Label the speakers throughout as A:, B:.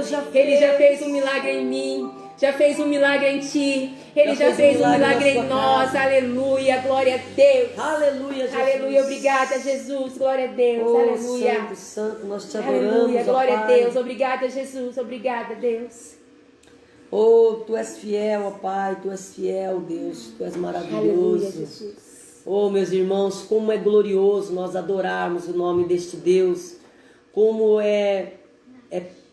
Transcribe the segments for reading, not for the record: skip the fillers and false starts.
A: já fez.
B: Ele já fez um milagre em mim. Já fez um milagre em ti. Ele já fez um milagre em nós. Aleluia. Glória a Deus.
A: Aleluia, Jesus.
B: Aleluia. Obrigada, Jesus. Glória a Deus.
A: Oh,
B: aleluia.
A: Santo, Santo, nós te adoramos.
B: Aleluia. Glória a
A: Pai.
B: Deus. Obrigada, Jesus. Obrigada, Deus.
A: Oh, tu és fiel, ó Pai. Tu és fiel, Deus. Tu és maravilhoso.
B: Aleluia, Jesus.
A: Oh, meus irmãos, como é glorioso nós adorarmos o nome deste Deus. Como é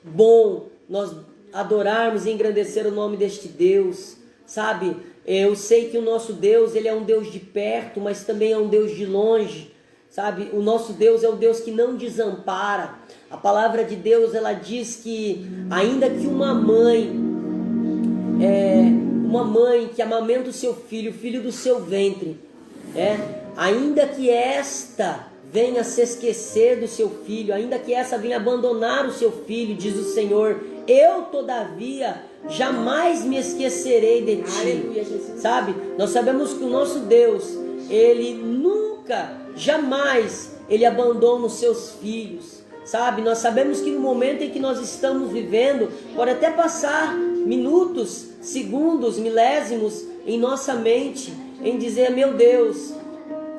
A: bom nós adorarmos e engrandecer o nome deste Deus, sabe? Eu sei que o nosso Deus, ele é um Deus de perto, mas também é um Deus de longe, sabe? O nosso Deus é o Deus que não desampara. A palavra de Deus, ela diz que ainda que uma mãe que amamenta o seu filho, o filho do seu ventre, ainda que esta venha se esquecer do seu filho, ainda que essa venha abandonar o seu filho, diz o Senhor, eu todavia jamais me esquecerei de ti.
B: Aleluia, Jesus.
A: Sabe? Nós sabemos que o nosso Deus, ele nunca, jamais, ele abandona os seus filhos. Sabe? Nós sabemos que no momento em que nós estamos vivendo, pode até passar minutos, segundos, milésimos em nossa mente, em dizer, meu Deus,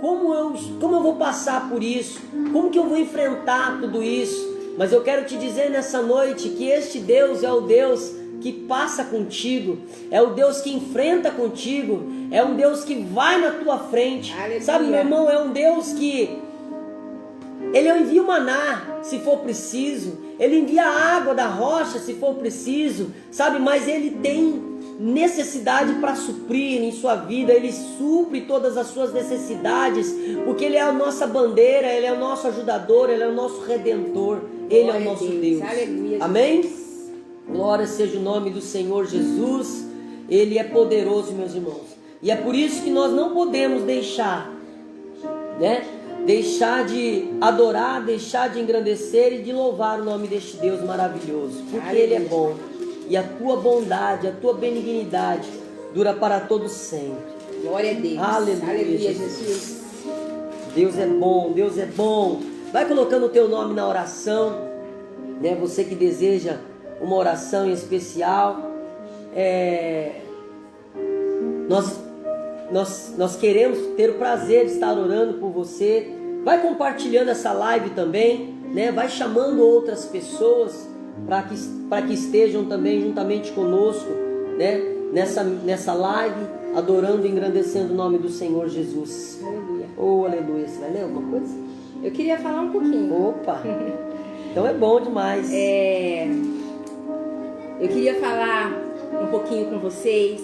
A: como eu vou passar por isso? Como que eu vou enfrentar tudo isso? Mas eu quero te dizer nessa noite que este Deus é o Deus que passa contigo, é o Deus que enfrenta contigo, é um Deus que vai na tua frente.
B: Aleluia.
A: Sabe, meu irmão, é um Deus que ele envia o maná se for preciso, ele envia a água da rocha se for preciso, sabe, mas ele tem necessidade para suprir em sua vida, ele supre todas as suas necessidades, porque ele é a nossa bandeira, ele é o nosso ajudador, ele é o nosso redentor, ele é o nosso Deus.
B: Aleluia,
A: amém? Glória seja o nome do Senhor Jesus, ele é poderoso, meus irmãos, e é por isso que nós não podemos deixar de adorar, deixar de engrandecer e de louvar o nome deste Deus maravilhoso, porque ele é bom. E a tua bondade, a tua benignidade dura para todo sempre.
B: Glória a Deus.
A: Aleluia,
B: Aleluia, Jesus.
A: Deus é bom, Deus é bom. Vai colocando o teu nome na oração, Você que deseja uma oração em especial, nós queremos ter o prazer de estar orando por você. Vai compartilhando essa live também, Vai chamando outras pessoas para que estejam também juntamente conosco, nessa live, adorando e engrandecendo o nome do Senhor Jesus.
B: Aleluia.
A: Oh, aleluia. Você vai ler alguma coisa?
B: Eu queria falar um pouquinho.
A: Opa! Então é bom demais.
B: Eu queria falar um pouquinho com vocês.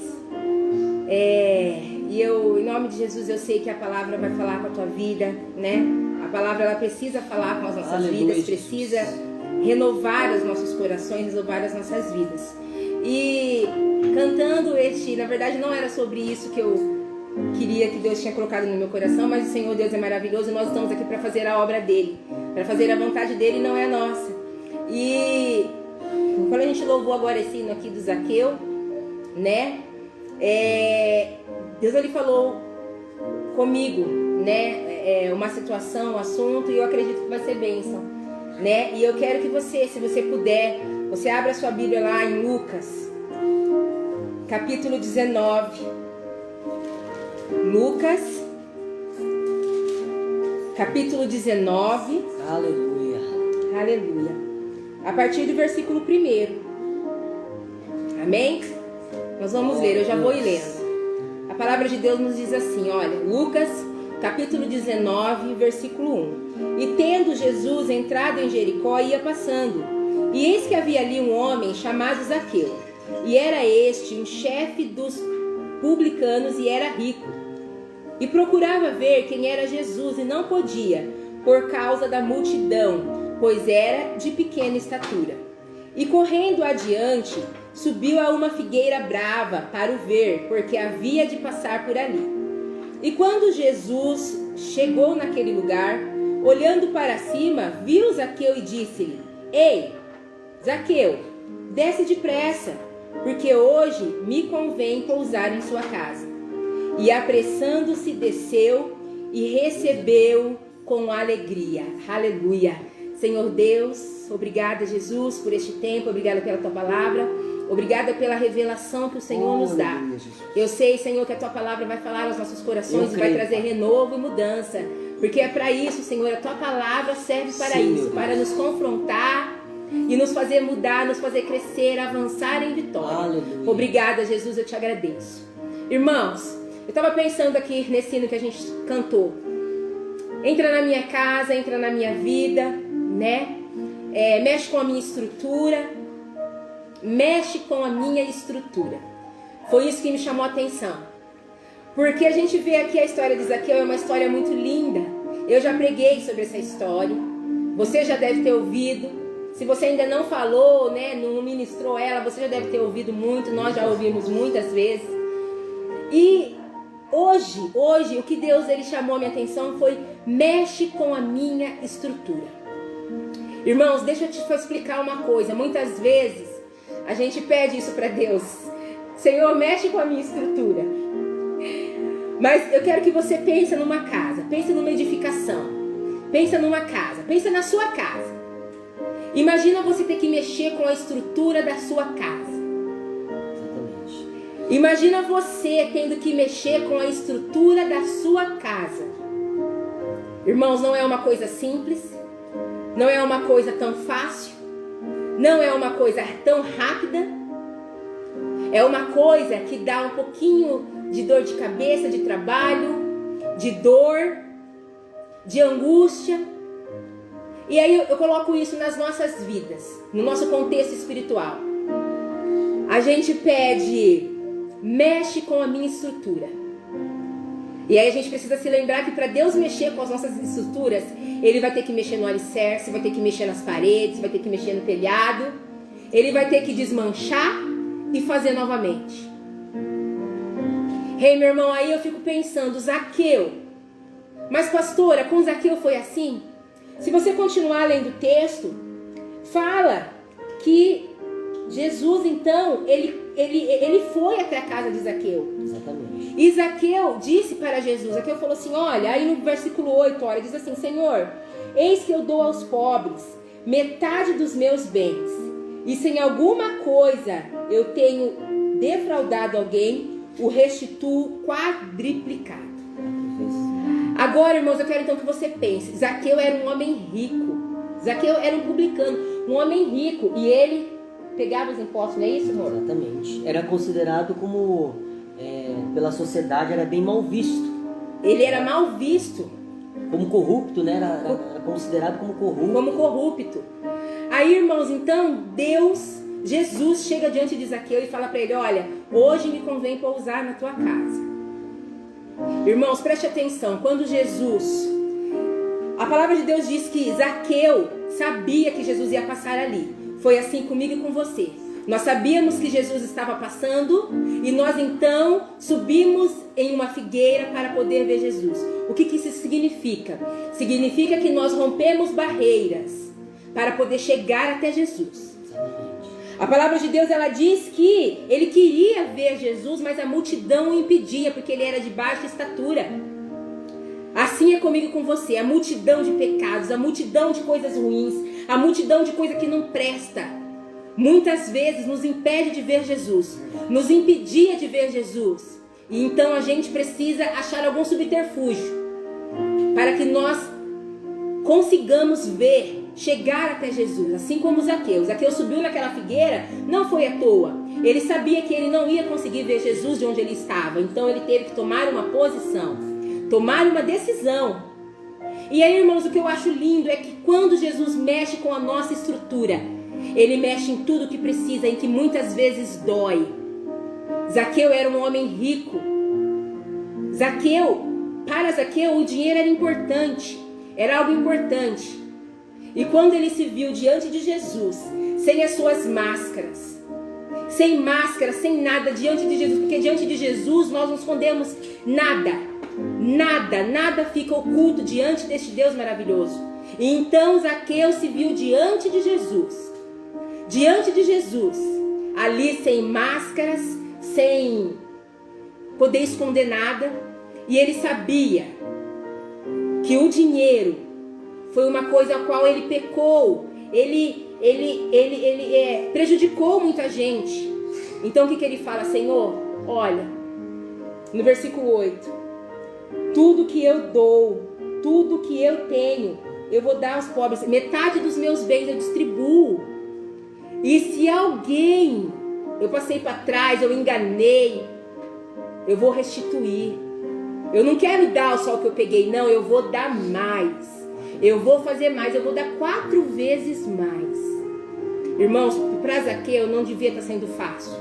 B: E eu, em nome de Jesus, eu sei que a palavra vai falar com a tua vida, A palavra, ela precisa falar com as nossas
A: Aleluia,
B: vidas, precisa renovar os nossos corações, renovar as nossas vidas. E cantando na verdade não era sobre isso que eu queria, que Deus tinha colocado no meu coração, mas o Senhor Deus é maravilhoso e nós estamos aqui para fazer a obra dele, para fazer a vontade dele, não é a nossa. E quando a gente louvou agora esse hino aqui do Zaqueu, Deus ele falou comigo, uma situação, um assunto, e eu acredito que vai ser bênção. E eu quero que você, se você puder, você abra sua Bíblia lá em Lucas, capítulo 19. Lucas, capítulo 19.
A: Aleluia.
B: Aleluia. A partir do versículo 1. Amém? Nós vamos ler, eu já vou ir lendo. A palavra de Deus nos diz assim, olha, Lucas, capítulo 19, versículo 1. E tendo Jesus entrado em Jericó, ia passando. E eis que havia ali um homem chamado Zaqueu. E era este um chefe dos publicanos e era rico. E procurava ver quem era Jesus e não podia, por causa da multidão, pois era de pequena estatura. E correndo adiante, subiu a uma figueira brava para o ver, porque havia de passar por ali. E quando Jesus chegou naquele lugar, olhando para cima, viu Zaqueu e disse-lhe: Ei, Zaqueu, desce depressa, porque hoje me convém pousar em sua casa. E apressando-se, desceu e recebeu com alegria. Aleluia. Senhor Deus, obrigada, Jesus, por este tempo, obrigada pela tua palavra, obrigada pela revelação que o Senhor nos dá. Eu sei, Senhor, que a tua palavra vai falar aos nossos corações e vai trazer renovo e mudança, porque é para isso, Senhor, a tua palavra serve para isso, para nos confrontar e nos fazer mudar, nos fazer crescer, avançar em vitória.
A: Aleluia.
B: Obrigada, Jesus, eu te agradeço. Irmãos, eu estava pensando aqui nesse hino que a gente cantou. Entra na minha casa, entra na minha vida, né? Mexe com a minha estrutura. Mexe com a minha estrutura. Foi isso que me chamou a atenção. Porque a gente vê aqui a história de Zaqueu, é uma história muito linda. Eu já preguei sobre essa história. Você já deve ter ouvido. Se você ainda não falou, né, não ministrou ela, você já deve ter ouvido muito. Nós já ouvimos muitas vezes. E hoje, o que Deus ele chamou a minha atenção foi: mexe com a minha estrutura. Irmãos, deixa eu te explicar uma coisa. Muitas vezes a gente pede isso para Deus: Senhor, mexe com a minha estrutura. Mas eu quero que você pense numa casa, pense numa edificação, pense numa casa, pense na sua casa. Imagina você ter que mexer com a estrutura da sua casa. Imagina você tendo que mexer com a estrutura da sua casa. Irmãos, não é uma coisa simples, não é uma coisa tão fácil, não é uma coisa tão rápida. É uma coisa que dá um pouquinho de dor de cabeça, de trabalho, de dor, de angústia. E aí eu coloco isso nas nossas vidas, no nosso contexto espiritual. A gente pede: mexe com a minha estrutura. E aí a gente precisa se lembrar que para Deus mexer com as nossas estruturas, Ele vai ter que mexer no alicerce, vai ter que mexer nas paredes, vai ter que mexer no telhado. Ele vai ter que desmanchar e fazer novamente. Meu irmão, aí eu fico pensando, Zaqueu. Mas pastora, com Zaqueu foi assim? Se você continuar lendo o texto, fala que Jesus, então, ele foi até a casa de Zaqueu.
A: Exatamente.
B: E Zaqueu disse para Jesus, Zaqueu falou assim, olha, aí no versículo 8, olha, diz assim: Senhor, eis que eu dou aos pobres metade dos meus bens, e se em alguma coisa eu tenho defraudado alguém, o restituo quadriplicado. Agora, irmãos, eu quero então que você pense. Zaqueu era um homem rico. Zaqueu era um publicano, um homem rico, e ele pegava os impostos, não é isso, amor?
A: Exatamente. Era considerado como, pela sociedade, era bem mal visto.
B: Ele era mal visto.
A: Como corrupto, né? Era considerado como corrupto.
B: Como corrupto. Aí, irmãos, então, Jesus chega diante de Zaqueu e fala para ele: olha, hoje me convém pousar na tua casa. Irmãos, preste atenção. Quando a palavra de Deus diz que Zaqueu sabia que Jesus ia passar ali. Foi assim comigo e com você. Nós sabíamos que Jesus estava passando e nós então subimos em uma figueira para poder ver Jesus. O que isso significa? Significa que nós rompemos barreiras para poder chegar até Jesus. A palavra de Deus, ela diz que ele queria ver Jesus, mas a multidão o impedia, porque ele era de baixa estatura. Assim é comigo e com você. A multidão de pecados, a multidão de coisas ruins, a multidão de coisa que não presta, muitas vezes nos impede de ver Jesus, nos impedia de ver Jesus. E então a gente precisa achar algum subterfúgio para que nós consigamos ver, chegar até Jesus. Assim como Zaqueu. Zaqueu subiu naquela figueira, não foi à toa. Ele sabia que ele não ia conseguir ver Jesus de onde ele estava. Então ele teve que tomar uma posição, tomar uma decisão. E aí, irmãos, o que eu acho lindo é que quando Jesus mexe com a nossa estrutura, Ele mexe em tudo que precisa, em que muitas vezes dói. Zaqueu era um homem rico. Para Zaqueu, o dinheiro era importante, era algo importante. E quando ele se viu diante de Jesus, sem as suas máscaras, sem máscara, sem nada, diante de Jesus, porque diante de Jesus nós não escondemos nada, nada fica oculto diante deste Deus maravilhoso. E então Zaqueu se viu diante de Jesus, ali sem máscaras, sem poder esconder nada, e ele sabia que o dinheiro foi uma coisa a qual ele pecou. Ele prejudicou muita gente. Então o que ele fala? Senhor, olha, no versículo 8, tudo que eu dou, tudo que eu tenho, eu vou dar aos pobres. Metade dos meus bens eu distribuo. E se alguém, eu passei para trás, eu enganei, eu vou restituir. Eu não quero dar só o que eu peguei, não, eu vou dar mais. Eu vou fazer mais, eu vou dar 4 vezes mais. Irmãos, para Zaqueu não devia estar sendo fácil.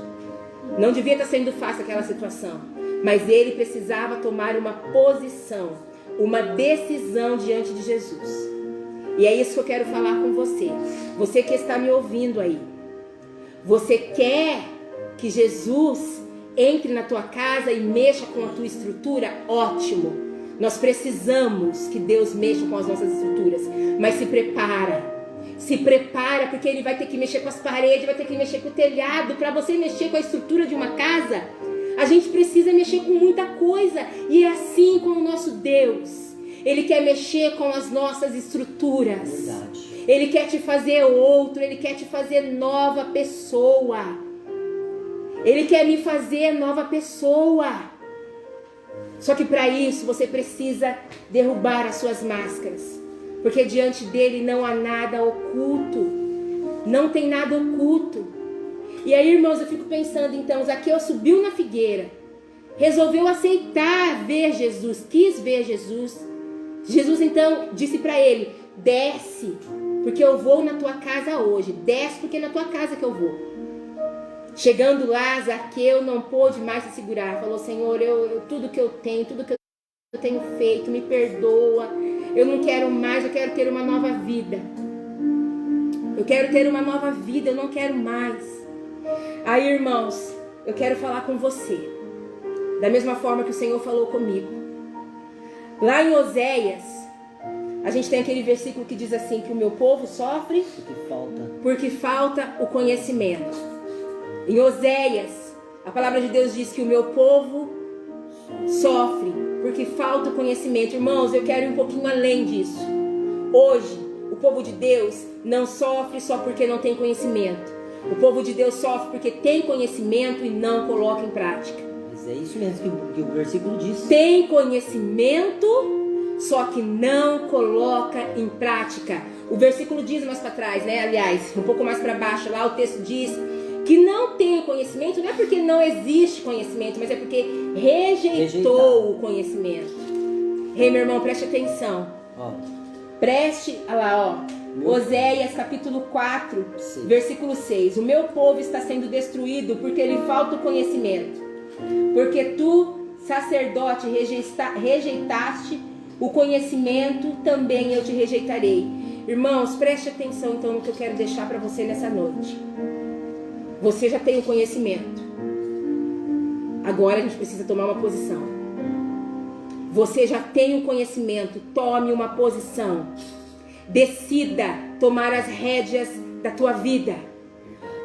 B: Não devia estar sendo fácil aquela situação. Mas ele precisava tomar uma posição, uma decisão diante de Jesus. E é isso que eu quero falar com você. Você que está me ouvindo aí. Você quer que Jesus entre na tua casa e mexa com a tua estrutura? Ótimo. Nós precisamos que Deus mexa com as nossas estruturas. Mas se prepara. Se prepara, porque Ele vai ter que mexer com as paredes, vai ter que mexer com o telhado. Para você mexer com a estrutura de uma casa, a gente precisa mexer com muita coisa. E é assim com o nosso Deus. Ele quer mexer com as nossas estruturas.
A: Verdade.
B: Ele quer te fazer outro. Ele quer te fazer nova pessoa. Ele quer me fazer nova pessoa. Só que para isso você precisa derrubar as suas máscaras. Porque diante dele não há nada oculto. Não tem nada oculto. E aí, irmãos, eu fico pensando, então, Zaqueu subiu na figueira. Resolveu aceitar ver Jesus. Quis ver Jesus. Jesus, então, disse para ele, desce, porque eu vou na tua casa hoje. Desce, porque é na tua casa que eu vou. Chegando lá, Zaqueu não pôde mais se segurar. Falou, Senhor, tudo que eu tenho, tudo que eu tenho feito, me perdoa. Eu não quero mais, eu quero ter uma nova vida. Eu quero ter uma nova vida, eu não quero mais. Aí, irmãos, eu quero falar com você. Da mesma forma que o Senhor falou comigo. Lá em Oséias, a gente tem aquele versículo que diz assim, que o meu povo sofre porque falta o conhecimento. Em Oséias, a palavra de Deus diz que o meu povo sofre porque falta o conhecimento. Irmãos, eu quero ir um pouquinho além disso. Hoje, o povo de Deus não sofre só porque não tem conhecimento. O povo de Deus sofre porque tem conhecimento e não coloca em prática.
A: Mas é isso mesmo que o versículo diz.
B: Tem conhecimento, só que não coloca em prática. O versículo diz mais para trás, né? Aliás, um pouco mais para baixo lá, o texto diz que não tem conhecimento, não é porque não existe conhecimento, mas é porque rejeitou o conhecimento. Ei, meu irmão, preste atenção. Preste, olha lá, Oséias capítulo 4, versículo 6. O meu povo está sendo destruído porque lhe falta o conhecimento. Porque tu, sacerdote, rejeitaste o conhecimento, também eu te rejeitarei. Irmãos, preste atenção então no que eu quero deixar para você nessa noite. Você já tem o conhecimento. Agora a gente precisa tomar uma posição. Você já tem o conhecimento. Tome uma posição. Decida tomar as rédeas da tua vida.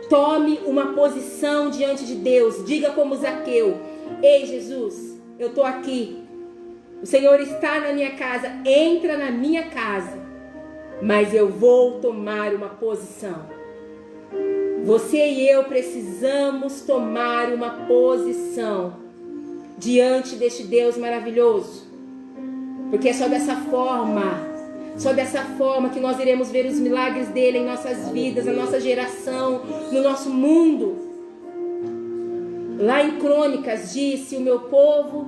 B: Tome uma posição diante de Deus. Diga como Zaqueu: ei, Jesus, eu estou aqui. O Senhor está na minha casa. Entra na minha casa. Mas eu vou tomar uma posição. Você e eu precisamos tomar uma posição diante deste Deus maravilhoso. Porque é só dessa forma que nós iremos ver os milagres dele em nossas vidas, na nossa geração, no nosso mundo. Lá em Crônicas diz: se o meu povo,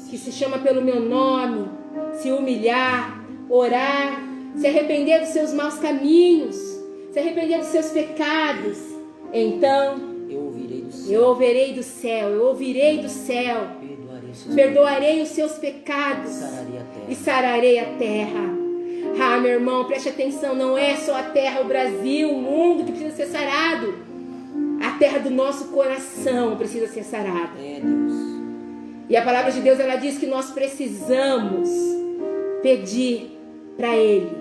B: que se chama pelo meu nome, se humilhar, orar, se arrepender dos seus maus caminhos, se arrepender dos seus pecados, então eu ouvirei do céu, perdoarei os seus pecados e sararei a terra. Ah, meu irmão, preste atenção, não é só a terra, o Brasil, o mundo que precisa ser sarado. A terra do nosso coração precisa ser sarada. E a palavra de Deus, ela diz que nós precisamos pedir para Ele,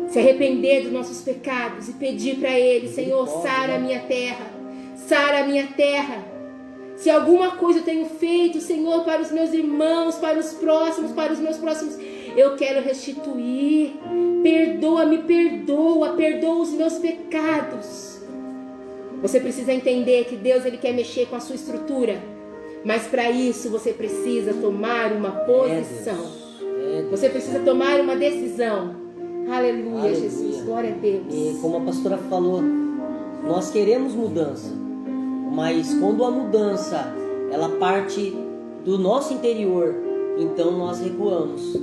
B: se arrepender dos nossos pecados e pedir para Ele: Senhor, sara a minha terra, sara a minha terra. Se alguma coisa eu tenho feito, Senhor, para os meus irmãos, para os próximos, para os meus próximos, Eu quero restituir. Perdoa-me, perdoa os meus pecados. Você precisa entender que Deus, Ele quer mexer com a sua estrutura. Mas para isso você precisa tomar uma posição. Você precisa tomar uma decisão. Aleluia, Jesus, glória a Deus.
A: E como a pastora falou, nós queremos mudança. Mas quando a mudança, ela parte do nosso interior, então nós recuamos.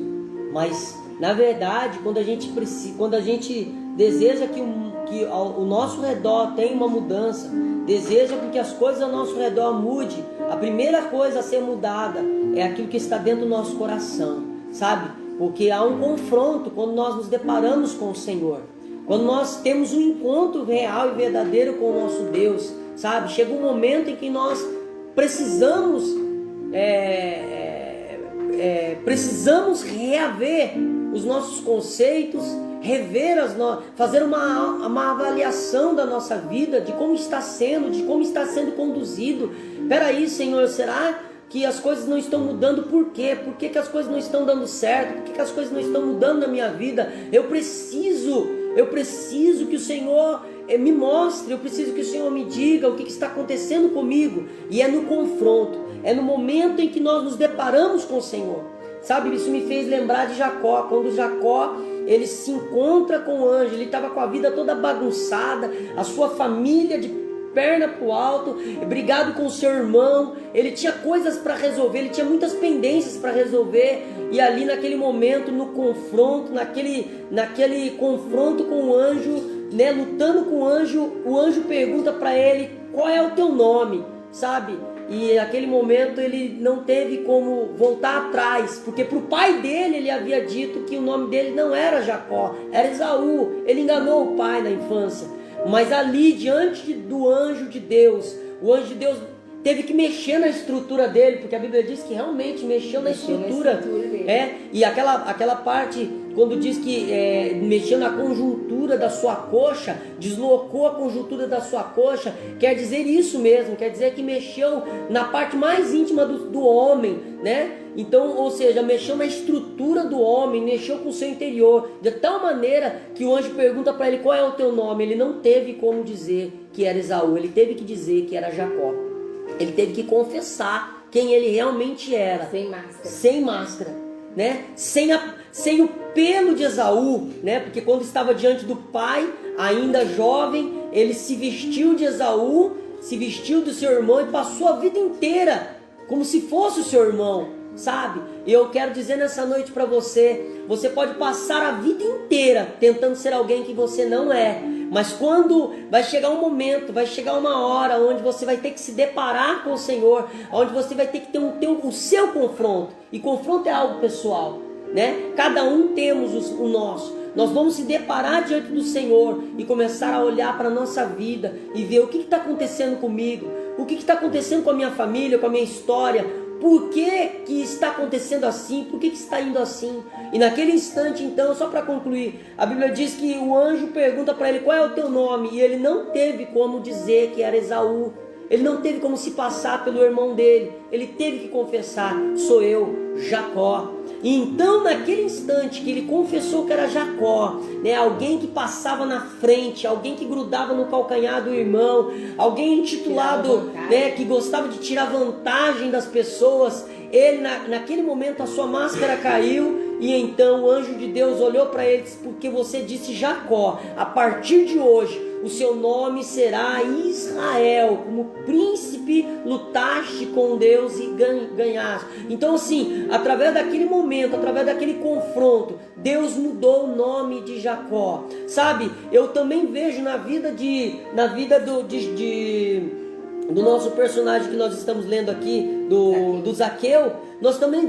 A: Mas na verdade, quando a gente deseja que o nosso redor tenha uma mudança, deseja que as coisas ao nosso redor mude, a primeira coisa a ser mudada é aquilo que está dentro do nosso coração, sabe? Porque há um confronto quando nós nos deparamos com o Senhor, quando nós temos um encontro real e verdadeiro com o nosso Deus, sabe? Chega um momento em que nós precisamos reaver os nossos conceitos, fazer uma avaliação da nossa vida, de como está sendo conduzido. Peraí, Senhor, será que as coisas não estão mudando? Por quê? Por que as coisas não estão dando certo? Por que as coisas não estão mudando na minha vida? Eu preciso que o Senhor me mostre, eu preciso que o Senhor me diga o que está acontecendo comigo. E é no confronto, é no momento em que nós nos deparamos com o Senhor. Sabe, isso me fez lembrar de Jacó. Quando Jacó, ele se encontra com o anjo, ele estava com a vida toda bagunçada, a sua família de perna pro alto, brigado com o seu irmão, ele tinha coisas para resolver, ele tinha muitas pendências para resolver, e ali naquele momento, no confronto, naquele confronto com o anjo, né, lutando com o anjo pergunta para ele, qual é o teu nome, sabe? E naquele momento ele não teve como voltar atrás, porque para o pai dele ele havia dito que o nome dele não era Jacó, era Esaú. Ele enganou o pai na infância. Mas ali, diante do anjo de Deus, o anjo de Deus teve que mexer na estrutura dele, porque a Bíblia diz que realmente mexeu na estrutura dele. E aquela parte, quando diz que mexeu na conjuntura da sua coxa, deslocou a conjuntura da sua coxa, quer dizer isso mesmo, quer dizer que mexeu na parte mais íntima do homem, né? Então, ou seja, mexeu na estrutura do homem, mexeu com o seu interior, de tal maneira que o anjo pergunta para ele, qual é o teu nome? Ele não teve como dizer que era Esaú, ele teve que dizer que era Jacó. Ele teve que confessar quem ele realmente era. Sem máscara, né? Sem o pelo de Esaú, né? Porque quando estava diante do pai, ainda jovem, ele se vestiu de Esaú, se vestiu do seu irmão e passou a vida inteira como se fosse o seu irmão, sabe? E eu quero dizer nessa noite para você, você pode passar a vida inteira tentando ser alguém que você não é, mas quando vai chegar um momento, vai chegar uma hora onde você vai ter que se deparar com o Senhor, onde você vai ter que ter o seu confronto, e confronto é algo pessoal, né? Cada um temos o nosso. Nós vamos se deparar diante do Senhor e começar a olhar para a nossa vida e ver o que está acontecendo comigo, o que está acontecendo com a minha família, com a minha história. Por que está acontecendo assim? Por que está indo assim? E naquele instante, então, só para concluir, a Bíblia diz que o anjo pergunta para ele, qual é o teu nome? E ele não teve como dizer que era Esaú. Ele não teve como se passar pelo irmão dele. Ele teve que confessar, sou eu, Jacó. E então, naquele instante que ele confessou que era Jacó, né, alguém que passava na frente, alguém que grudava no calcanhar do irmão, alguém intitulado, né, que gostava de tirar vantagem das pessoas, ele naquele momento a sua máscara caiu, e então o anjo de Deus olhou para ele e disse, porque você disse Jacó, a partir de hoje o seu nome será Israel, como príncipe lutaste com Deus e ganhaste. Então assim, através daquele momento, através daquele confronto, Deus mudou o nome de Jacó. Sabe, eu também vejo na vida do nosso personagem que nós estamos lendo aqui, do Zaqueu,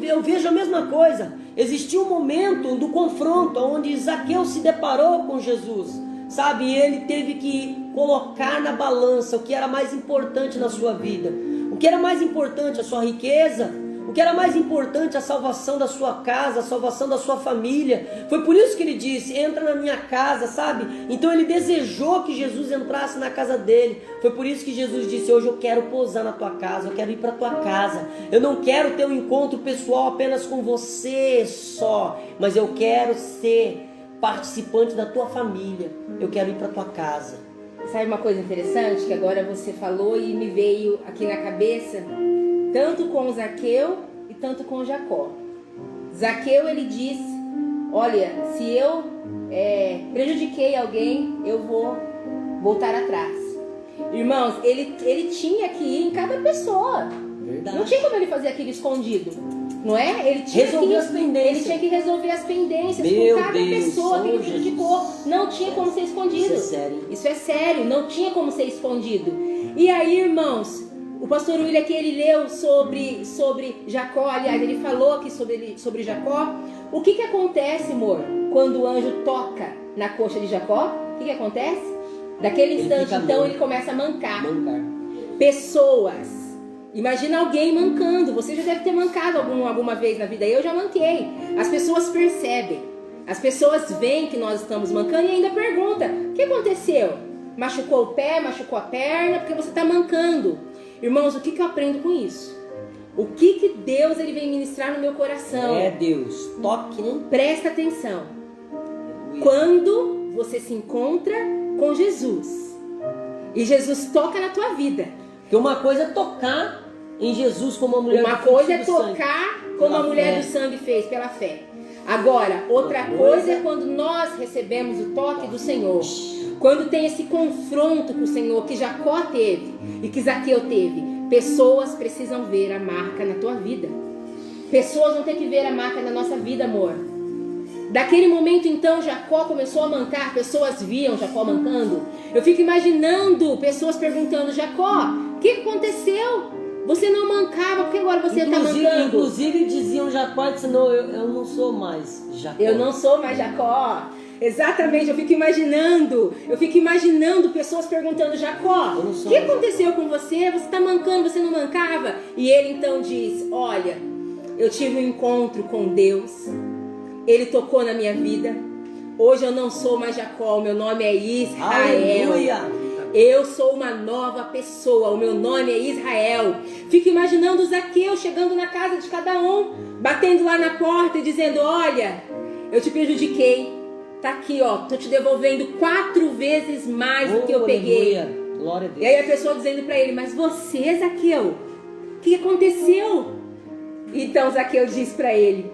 A: eu vejo a mesma coisa. Existiu um momento do confronto onde Zaqueu se deparou com Jesus, sabe, e ele teve que colocar na balança o que era mais importante na sua vida. O que era mais importante, a sua riqueza? o que era mais importante, a salvação da sua casa, a salvação da sua família. Foi por isso que ele disse, entra na minha casa, sabe? Então ele desejou que Jesus entrasse na casa dele. Foi por isso que Jesus disse, hoje eu quero pousar na tua casa, eu quero ir para tua casa. Eu não quero ter um encontro pessoal apenas com você só, mas eu quero ser participante da tua família. Eu quero ir para tua casa.
B: Sabe uma coisa interessante que agora você falou e me veio aqui na cabeça? Tanto com Zaqueu e tanto com Jacó. Zaqueu, ele disse, olha, se eu prejudiquei alguém, eu vou voltar atrás. Irmãos, ele tinha que ir em cada pessoa.
A: Verdade.
B: Não tinha como ele fazer aquilo escondido, não é? Ele tinha que resolver as pendências com cada pessoa que ele prejudicou. Não tinha como ser escondido.
A: Isso é sério.
B: Isso é sério, não tinha como ser escondido. E aí, irmãos, o pastor William aqui, ele leu sobre Jacó, aliás, ele falou aqui sobre Jacó. O que acontece, amor, quando o anjo toca na coxa de Jacó? O que acontece? Daquele instante, então, ele começa a mancar. Pessoas. Imagina alguém mancando. Você já deve ter mancado alguma vez na vida. Eu já manquei. As pessoas percebem. As pessoas veem que nós estamos mancando e ainda perguntam: o que aconteceu? Machucou o pé, machucou a perna? Porque você está mancando. Irmãos, o que eu aprendo com isso? O que Deus ele vem ministrar no meu coração?
A: É Deus. Toque, né?
B: Presta atenção. Quando você se encontra com Jesus e Jesus toca na tua vida.
A: Porque uma coisa é tocar em Jesus como a mulher
B: Uma coisa é tocar como a mulher do sangue fez pela fé. Agora, outra coisa é quando nós recebemos o toque do Senhor. Quando tem esse confronto com o Senhor que Jacó teve e que Zaqueu teve. Pessoas precisam ver a marca na tua vida. Pessoas vão ter que ver a marca na nossa vida, amor. Daquele momento, então, Jacó começou a mancar. Pessoas viam Jacó mancando. Eu fico imaginando pessoas perguntando: Jacó, o que aconteceu? Você não mancava, por que agora você está mancando?
A: Inclusive diziam Jacó, disse, não, eu não sou mais Jacó.
B: Eu não sou mais Jacó. Exatamente, eu fico imaginando pessoas perguntando: Jacó, o que aconteceu com você? Você está mancando, você não mancava? E ele então diz: olha, eu tive um encontro com Deus, ele tocou na minha vida, hoje eu não sou mais Jacó, o meu nome é Israel.
A: Aleluia.
B: Eu sou uma nova pessoa, o meu nome é Israel. Fico imaginando Zaqueu chegando na casa de cada um, batendo lá na porta e dizendo: olha, eu te prejudiquei, tá aqui, ó, tô te devolvendo 4 vezes mais do que eu peguei.
A: Glória a Deus.
B: E aí a pessoa dizendo para ele: mas você, Zaqueu, o que aconteceu? Então Zaqueu diz para ele: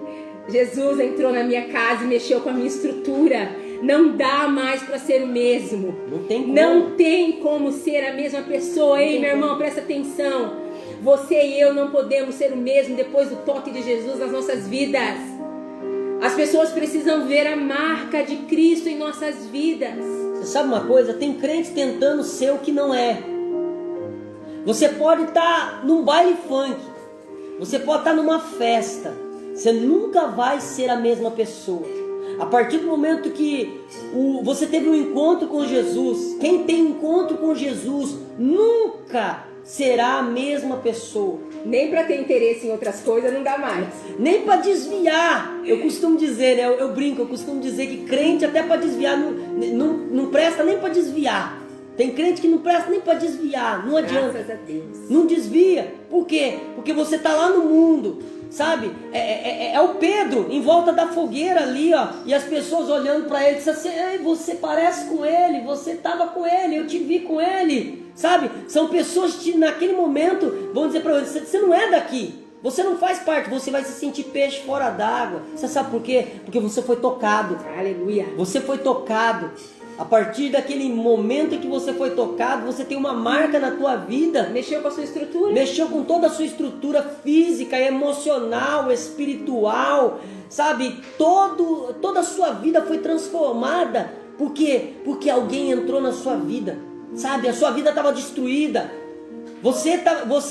B: Jesus entrou na minha casa e mexeu com a minha estrutura. Não dá mais para ser o mesmo. Não tem como ser a mesma pessoa. Ei, meu irmão, presta atenção. Você e eu não podemos ser o mesmo depois do toque de Jesus nas nossas vidas. As pessoas precisam ver a marca de Cristo em nossas vidas.
A: Você sabe uma coisa? Tem crente tentando ser o que não é. Você pode estar num baile funk. Você pode estar numa festa. Você nunca vai ser a mesma pessoa. A partir do momento que você teve um encontro com Jesus, quem tem encontro com Jesus nunca será a mesma pessoa.
B: Nem para ter interesse em outras coisas não dá mais.
A: Nem para desviar. Eu costumo dizer, né? Eu brinco, eu costumo dizer que crente até para desviar não presta nem para desviar. Tem crente que não presta nem para desviar. Não adianta.
B: Graças a Deus.
A: Não desvia. Por quê? Porque você está lá no mundo. Sabe, é o Pedro em volta da fogueira ali, ó, e as pessoas olhando para ele, dizendo assim: você parece com ele, você estava com ele, eu te vi com ele, sabe? São pessoas que naquele momento vão dizer para ele: você não é daqui, você não faz parte, você vai se sentir peixe fora d'água. Você sabe por quê? Porque você foi tocado.
B: Aleluia.
A: Você foi tocado. A partir daquele momento em que você foi tocado, você tem uma marca na tua vida.
B: Mexeu com a sua estrutura.
A: Mexeu com toda a sua estrutura física, emocional, espiritual. Sabe? Toda a sua vida foi transformada. Por quê? Porque alguém entrou na sua vida. Sabe? A sua vida estava destruída. Você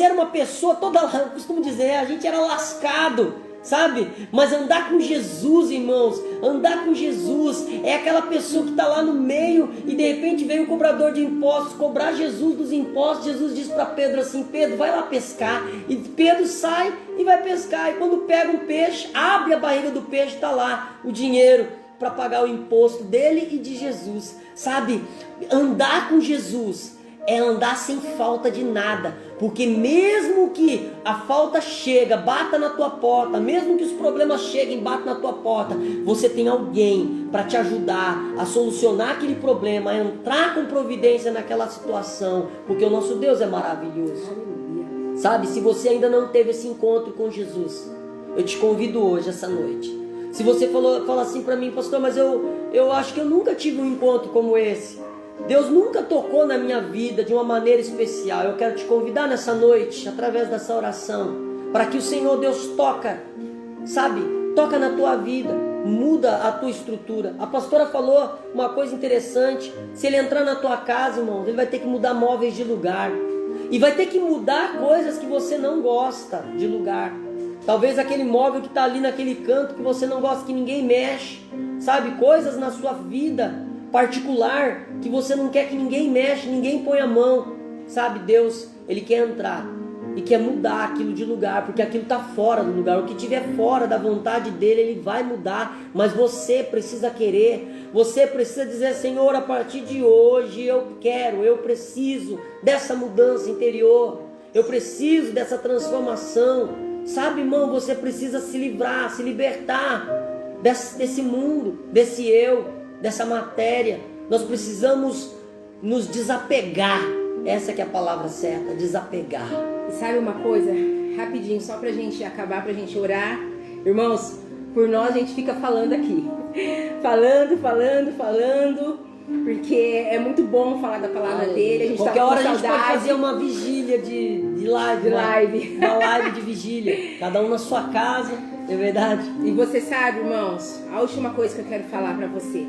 A: era uma pessoa toda... Eu costumo dizer, a gente era lascado. sabe? Mas andar com Jesus, irmãos, andar com Jesus é aquela pessoa que está lá no meio e de repente veio o cobrador de impostos cobrar Jesus dos impostos. Jesus diz para Pedro assim: Pedro, vai lá pescar. E Pedro sai e vai pescar, e quando pega um peixe, abre a barriga do peixe, está lá o dinheiro para pagar o imposto dele e de Jesus, sabe? Andar com Jesus é andar sem falta de nada, porque mesmo que a falta chega, bata na tua porta, mesmo que os problemas cheguem, batam na tua porta, você tem alguém para te ajudar a solucionar aquele problema, a entrar com providência naquela situação, porque o nosso Deus é maravilhoso. Sabe, se você ainda não teve esse encontro com Jesus, eu te convido hoje, essa noite. Se você fala assim para mim: pastor, mas eu acho que eu nunca tive um encontro como esse, Deus nunca tocou na minha vida de uma maneira especial, eu quero te convidar nessa noite, através dessa oração, para que o Senhor Deus toca na tua vida, muda a tua estrutura. A pastora falou uma coisa interessante: se ele entrar na tua casa, irmão, ele vai ter que mudar móveis de lugar, e vai ter que mudar coisas que você não gosta de lugar. Talvez aquele móvel que está ali naquele canto que você não gosta que ninguém mexe, sabe? Coisas na sua vida particular que você não quer que ninguém mexe, ninguém põe a mão, sabe? Deus, Ele quer entrar e quer mudar aquilo de lugar, porque aquilo está fora do lugar. O que estiver fora da vontade dEle, Ele vai mudar, mas você precisa querer, você precisa dizer: Senhor, a partir de hoje eu preciso dessa mudança interior, eu preciso dessa transformação. Sabe, irmão, você precisa se livrar, se libertar desse mundo, desse eu, dessa matéria. Nós precisamos nos desapegar. Essa que é a palavra certa, desapegar.
B: E sabe uma coisa, rapidinho, só pra gente acabar, pra gente orar. Irmãos, por nós a gente fica falando aqui. Falando. Porque é muito bom falar da palavra dele. A gente
A: qualquer hora a gente pode fazer uma vigília de live. Uma live de vigília. Cada um na sua casa, é verdade.
B: E você sabe, irmãos, a última coisa que eu quero falar pra você.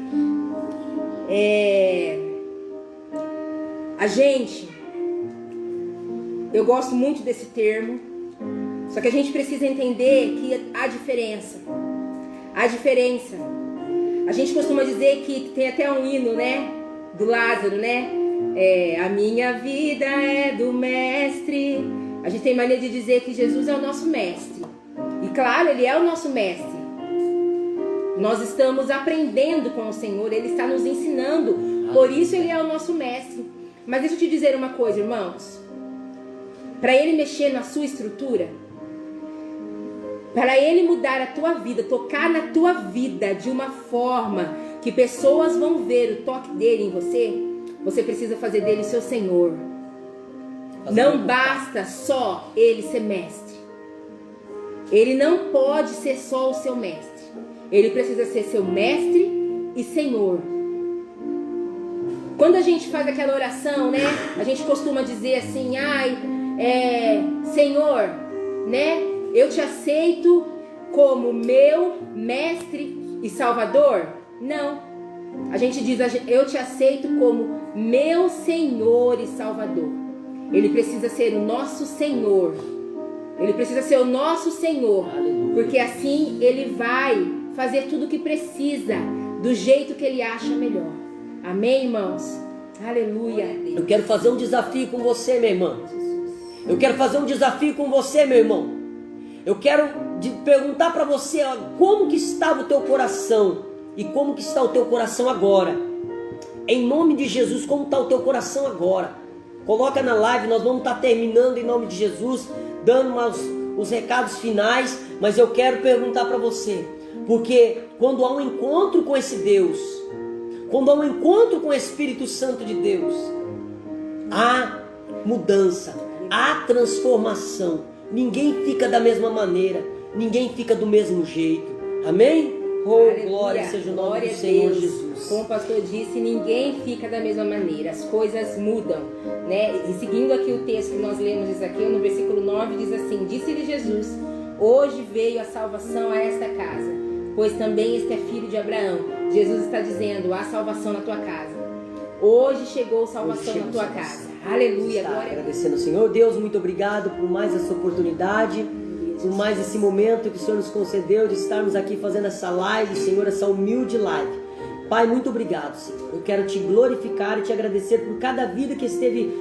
B: Eu gosto muito desse termo. Só que a gente precisa entender que há diferença. A gente costuma dizer que tem até um hino, né? Do Lázaro, né? A minha vida é do mestre. A gente tem mania de dizer que Jesus é o nosso mestre. E claro, Ele é o nosso mestre. Nós estamos aprendendo com o Senhor. Ele está nos ensinando. Por isso Ele é o nosso mestre. Mas deixa eu te dizer uma coisa, irmãos. Para Ele mexer na sua estrutura, para Ele mudar a tua vida, tocar na tua vida de uma forma que pessoas vão ver o toque dele em você, você precisa fazer dele seu Senhor. Não basta só Ele ser mestre. Ele não pode ser só o seu mestre. Ele precisa ser seu mestre e Senhor. Quando a gente faz aquela oração, né? A gente costuma dizer assim: Senhor, né? Eu te aceito como meu mestre e salvador? Não. A gente diz: eu te aceito como meu Senhor e Salvador. Ele precisa ser o nosso Senhor. Ele precisa ser o nosso Senhor. Porque assim Ele vai fazer tudo o que precisa, do jeito que Ele acha melhor. Amém, irmãos? Aleluia.
A: Eu quero fazer um desafio com você, minha irmã. Eu quero fazer um desafio com você, meu irmão. Eu quero perguntar para você, como que estava o teu coração e como que está o teu coração agora. Em nome de Jesus, como está o teu coração agora? Coloca na live, nós vamos estar terminando em nome de Jesus, dando os recados finais, mas eu quero perguntar para você, porque quando há um encontro com esse Deus, quando há um encontro com o Espírito Santo de Deus, há mudança, há transformação. Ninguém fica da mesma maneira, ninguém fica do mesmo jeito. Amém? Oh, glória seja o nome do Senhor Jesus.
B: Como o pastor disse, ninguém fica da mesma maneira, as coisas mudam, né? E seguindo aqui o texto que nós lemos em Zaqueu, no versículo 9, diz assim: disse-lhe Jesus: hoje veio a salvação a esta casa, pois também este é filho de Abraão. Jesus está dizendo: há salvação na tua casa. Hoje chegou salvação na tua casa. Aleluia, glória a Deus.
A: Agradecendo ao Senhor. Deus, muito obrigado por mais essa oportunidade. por mais esse momento que o Senhor nos concedeu de estarmos aqui fazendo essa live, Senhor, essa humilde live. Pai, muito obrigado, Senhor. Eu quero te glorificar e te agradecer por cada vida que esteve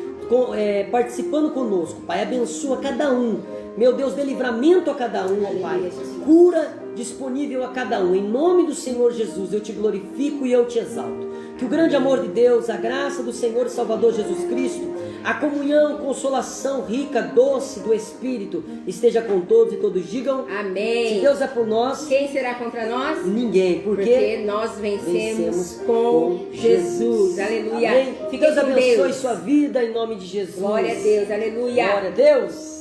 A: participando conosco. Pai, abençoa cada um. Meu Deus, dê livramento a cada um, ó Pai. Cura disponível a cada um. Em nome do Senhor Jesus, eu te glorifico e eu te exalto. Que o grande amor de Deus, a graça do Senhor e Salvador Jesus Cristo, a comunhão, consolação rica, doce do Espírito esteja com todos e todos digam
B: amém.
A: Se Deus é por nós,
B: quem será contra nós?
A: Ninguém, porque
B: nós vencemos com Jesus. Aleluia.
A: Amém. Deus abençoe sua vida em nome de Jesus.
B: Glória a Deus, aleluia.
A: Glória a Deus.